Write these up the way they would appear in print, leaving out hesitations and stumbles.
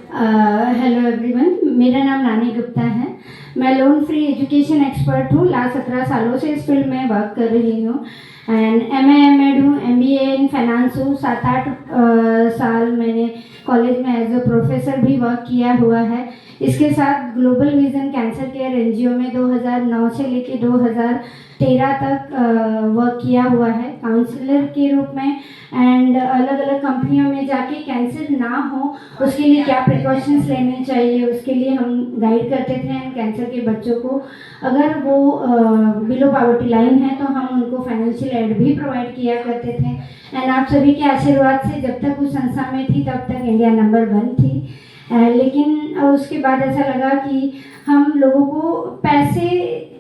Hello everyone, मेरा नाम रानी गुप्ता है। मैं लोन फ्री एजुकेशन एक्सपर्ट हूँ। लास्ट 17 सालों से इस फील्ड में वर्क कर रही हूँ एंड एमए हूँ, एमबीए इन फाइनेंस हूँ। 7-8 साल मैंने कॉलेज में एज अ प्रोफेसर भी वर्क किया हुआ है। इसके साथ global vision cancer care NGO में 2009 से लेके 2013 तक वर्क किया हुआ है काउंसलर के रूप में। एंड अलग अलग कंपनियों में जाके कैंसर ना हो उसके लिए क्या प्रिकॉशंस लेने चाहिए उसके लिए हम गाइड करते थे। एंड कैंसर के बच्चों को अगर वो बिलो पॉवर्टी लाइन है तो हम उनको फाइनेंशियल एड भी प्रोवाइड किया करते थे। एंड आप सभी के आशीर्वाद से जब तक उस संस्था में थी तब तक इंडिया नंबर 1 थी। लेकिन उसके बाद ऐसा लगा कि हम लोगों को पैसे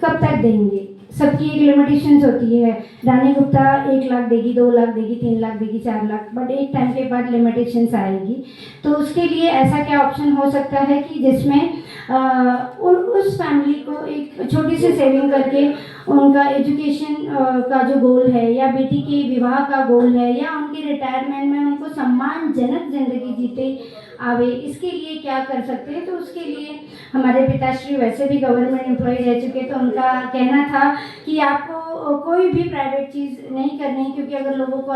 कब तक देंगे, सबकी एक लिमिटेशंस होती है। रानी गुप्ता 1 लाख देगी, 2 लाख देगी, 3 लाख देगी, 4 लाख, बट एक टाइम के बाद लिमिटेशंस आएगी। तो उसके लिए ऐसा क्या ऑप्शन हो सकता है कि जिसमें उस फैमिली को एक छोटी सी सेविंग करके उनका एजुकेशन का जो गोल है या बेटी के विवाह का गोल है या उनके रिटायरमेंट में उनको सम्मानजनक जिंदगी जीते आवे, इसके लिए क्या कर सकते हैं। तो उसके लिए हमारे पिताश्री वैसे भी गवर्नमेंट एम्प्लॉय रह चुके, तो उनका कहना था कि आपको कोई भी प्राइवेट चीज़ नहीं करनी, क्योंकि अगर लोगों को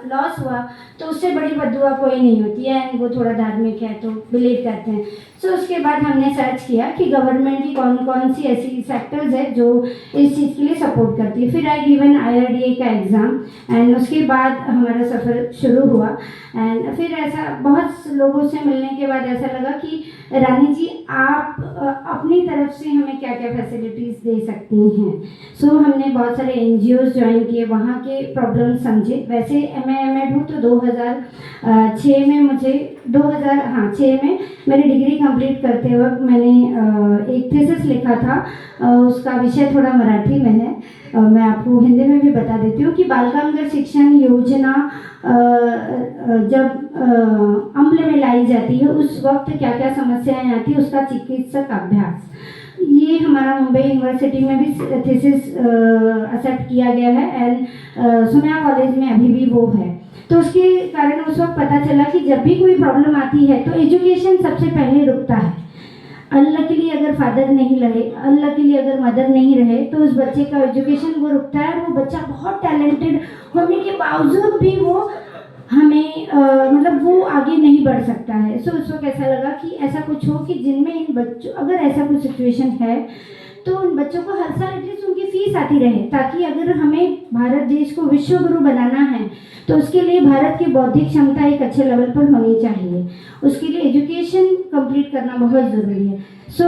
लॉस हुआ तो उससे बड़ी बद्दुआ कोई नहीं होती है। एंड वो थोड़ा धार्मिक है तो बिलीव करते हैं। सो उसके बाद हमने सर्च किया कि गवर्नमेंट की कौन कौन सी ऐसी सेक्टर्स है जो इस चीज़ के लिए सपोर्ट करती है। फिर आई गिवन IRDA का एग्ज़ाम एंड उसके बाद हमारा सफ़र शुरू हुआ। एंड फिर ऐसा बहुत लोगों से मिलने के बाद ऐसा लगा कि रानी जी आप अपनी तरफ से हमें क्या क्या फैसिलिटीज़ दे सकती हैं। सो हमने बहुत सारे NGOs ज्वाइन किए, वहाँ के प्रॉब्लम समझे। वैसे मैं हूँ तो 2006 में मुझे 2006 में मेरी डिग्री कंप्लीट करते वक्त मैंने एक थीसिस लिखा था। उसका विषय थोड़ा मराठी में है, मैं आपको हिंदी में भी बता देती हूँ कि बालकामगार शिक्षण योजना जब अमल में लाई जाती है उस वक्त क्या क्या समस्याएं आती है, उसका चिकित्सक अभ्यास। ये हमारा मुंबई यूनिवर्सिटी में भी थीसिस एक्सेप्ट किया गया है एंड सोमया कॉलेज में अभी भी वो है। तो उसके कारण उस वक्त पता चला कि जब भी कोई प्रॉब्लम आती है तो एजुकेशन सबसे पहले रुकता है। अनलकीली अगर फादर नहीं रहे, अनलकीली अगर मदर नहीं रहे तो उस बच्चे का एजुकेशन वो रुकता है। वो बच्चा बहुत टैलेंटेड होने के बावजूद भी वो हमें मतलब वो आगे नहीं बढ़ सकता है। सो उस वक्त ऐसा लगा कि ऐसा कुछ हो कि जिनमें इन बच्चों, अगर ऐसा कुछ सिचुएशन है तो उन बच्चों को हर साल एटलीस्ट उनकी फीस आती रहे, ताकि अगर हमें भारत देश को विश्व गुरु बनाना है तो उसके लिए भारत की बौद्धिक क्षमता एक अच्छे लेवल पर होनी चाहिए। उसके लिए एजुकेशन कंप्लीट करना बहुत ज़रूरी है। सो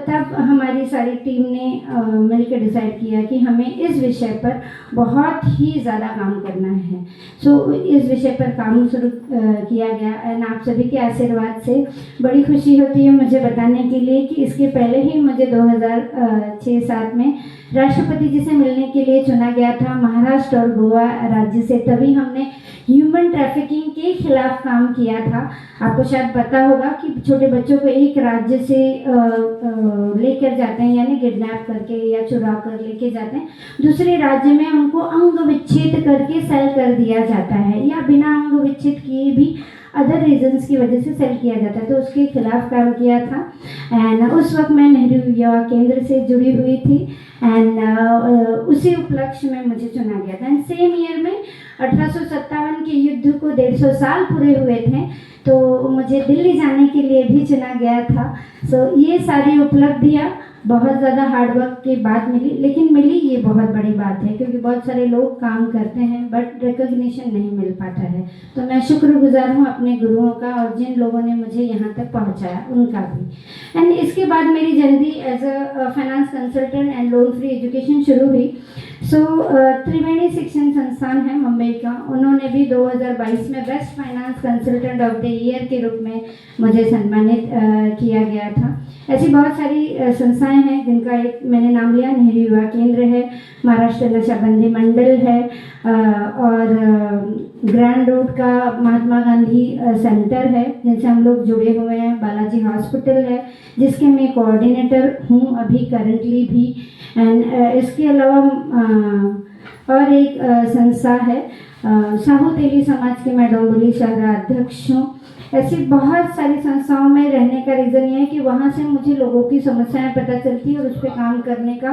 तब हमारी सारी टीम ने मिलकर डिसाइड किया कि हमें इस विषय पर बहुत ही ज़्यादा काम करना है। सो इस विषय पर काम शुरू किया गया एंड आप सभी के आशीर्वाद से बड़ी खुशी होती है मुझे बताने के लिए कि इसके पहले ही मुझे 2006-7 में राष्ट्रपति जी से मिलने के लिए चुना गया था महाराष्ट्र और गोवा राज्य से। तभी हमने ह्यूमन ट्रैफिकिंग के खिलाफ काम किया था। आपको शायद पता होगा कि छोटे बच्चों को एक राज्य से लेकर जाते हैं, यानी किडनैप करके या चुरा कर लेके जाते हैं, दूसरे राज्य में उनको अंग विच्छेद करके सेल कर दिया जाता है, या बिना अंग विच्छेद किए भी अदर रीजंस की वजह से सेल किया जाता है। तो उसके खिलाफ काम किया था एंड उस वक्त मैं नेहरू युवा केंद्र से जुड़ी हुई थी एंड उसी उपलक्ष्य में मुझे चुना गया था। एंड सेम ईयर में 1857 के युद्ध को 150 साल पूरे हुए थे, तो मुझे दिल्ली जाने के लिए भी चुना गया था। सो ये सारी उपलब्धियाँ बहुत ज़्यादा हार्डवर्क के बाद मिली, लेकिन मिली ये बहुत बड़ी बात है, क्योंकि बहुत सारे लोग काम करते हैं बट रिकॉग्निशन नहीं मिल पाता है। तो मैं शुक्रगुजार हूँ अपने गुरुओं का और जिन लोगों ने मुझे यहाँ तक पहुँचाया उनका भी। एंड इसके बाद मेरी journey as a finance consultant and loan free education शुरू हुई। सो त्रिवेणी शिक्षण संस्थान है मुंबई का, उन्होंने भी 2022 में best finance consultant of the year के रूप में मुझे सम्मानित किया गया था। ऐसी बहुत सारी संस्थाएं हैं जिनका एक मैंने नाम लिया, नेहरू युवा केंद्र है, महाराष्ट्र नशाबंदी मंडल है और ग्रैंड रोड का महात्मा गांधी सेंटर है जिनसे हम लोग जुड़े हुए हैं, बालाजी हॉस्पिटल है जिसके मैं कोऑर्डिनेटर हूँ अभी करंटली भी। एंड इसके अलावा और एक संस्था है साहू तेली समाज की मैं डोंबिवली शहर अध्यक्ष हूँ। ऐसी बहुत सारी संस्थाओं में रहने का रीज़न ये है कि वहाँ से मुझे लोगों की समस्याएं पता चलती है और उस पर काम करने का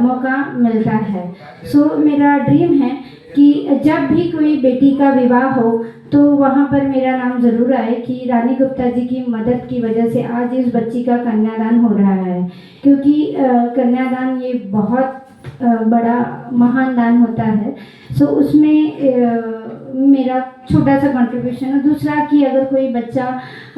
मौका मिलता है। सो मेरा ड्रीम है कि जब भी कोई बेटी का विवाह हो तो वहाँ पर मेरा नाम ज़रूर आए कि रानी गुप्ता जी की मदद की वजह से आज इस बच्ची का कन्यादान हो रहा है, क्योंकि कन्यादान ये बहुत बड़ा महान दान होता है। सो उसमें मेरा छोटा सा कंट्रीब्यूशन है। दूसरा कि अगर कोई बच्चा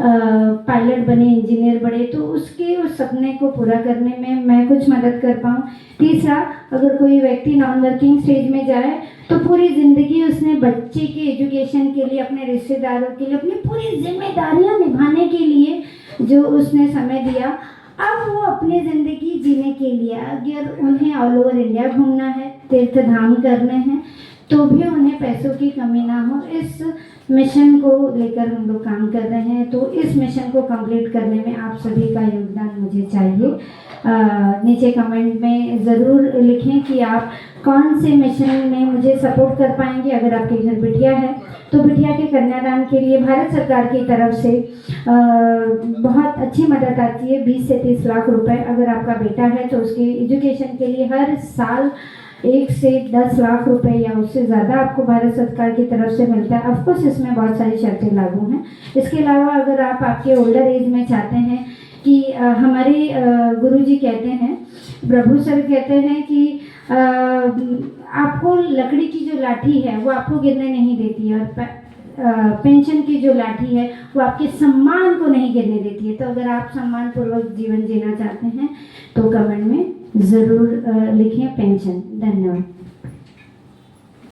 पायलट बने, इंजीनियर बने, तो उसके उस सपने को पूरा करने में मैं कुछ मदद कर पाऊँ। तीसरा, अगर कोई व्यक्ति नॉन वर्किंग स्टेज में जाए तो पूरी ज़िंदगी उसने बच्चे के एजुकेशन के लिए, अपने रिश्तेदारों के लिए, अपनी पूरी जिम्मेदारियां निभाने के लिए जो उसने समय दिया, अब वो अपनी ज़िंदगी जीने के लिए अगर उन्हें ऑल ओवर इंडिया घूमना है, तीर्थ धाम करने हैं, तो भी उन्हें पैसों की कमी ना हो। इस मिशन को लेकर हम लोग काम कर रहे हैं। तो इस मिशन को कंप्लीट करने में आप सभी का योगदान मुझे चाहिए। नीचे कमेंट में ज़रूर लिखें कि आप कौन से मिशन में मुझे सपोर्ट कर पाएंगे। अगर आपके घर बिटिया है तो बिटिया के कन्यादान के लिए भारत सरकार की तरफ से बहुत अच्छी मदद आती है, 20 से 30 लाख रुपए। अगर आपका बेटा है तो उसके एजुकेशन के लिए हर साल 1 से 10 लाख रुपए या उससे ज़्यादा आपको भारत सरकार की तरफ से मिलता है। ऑफकोर्स इसमें बहुत सारी शर्तें लागू हैं। इसके अलावा अगर आप आपके ओल्डर एज में चाहते हैं कि हमारे गुरुजी कहते हैं, प्रभु सर कहते हैं कि आपको लकड़ी की जो लाठी है वो आपको गिरने नहीं देती है, और पेंशन की जो लाठी है वो आपके सम्मान को नहीं गिरने देती है। तो अगर आप सम्मानपूर्वक जीवन जीना चाहते हैं तो कमेंट में ज़रूर लिखें पेंशन। धन्यवाद।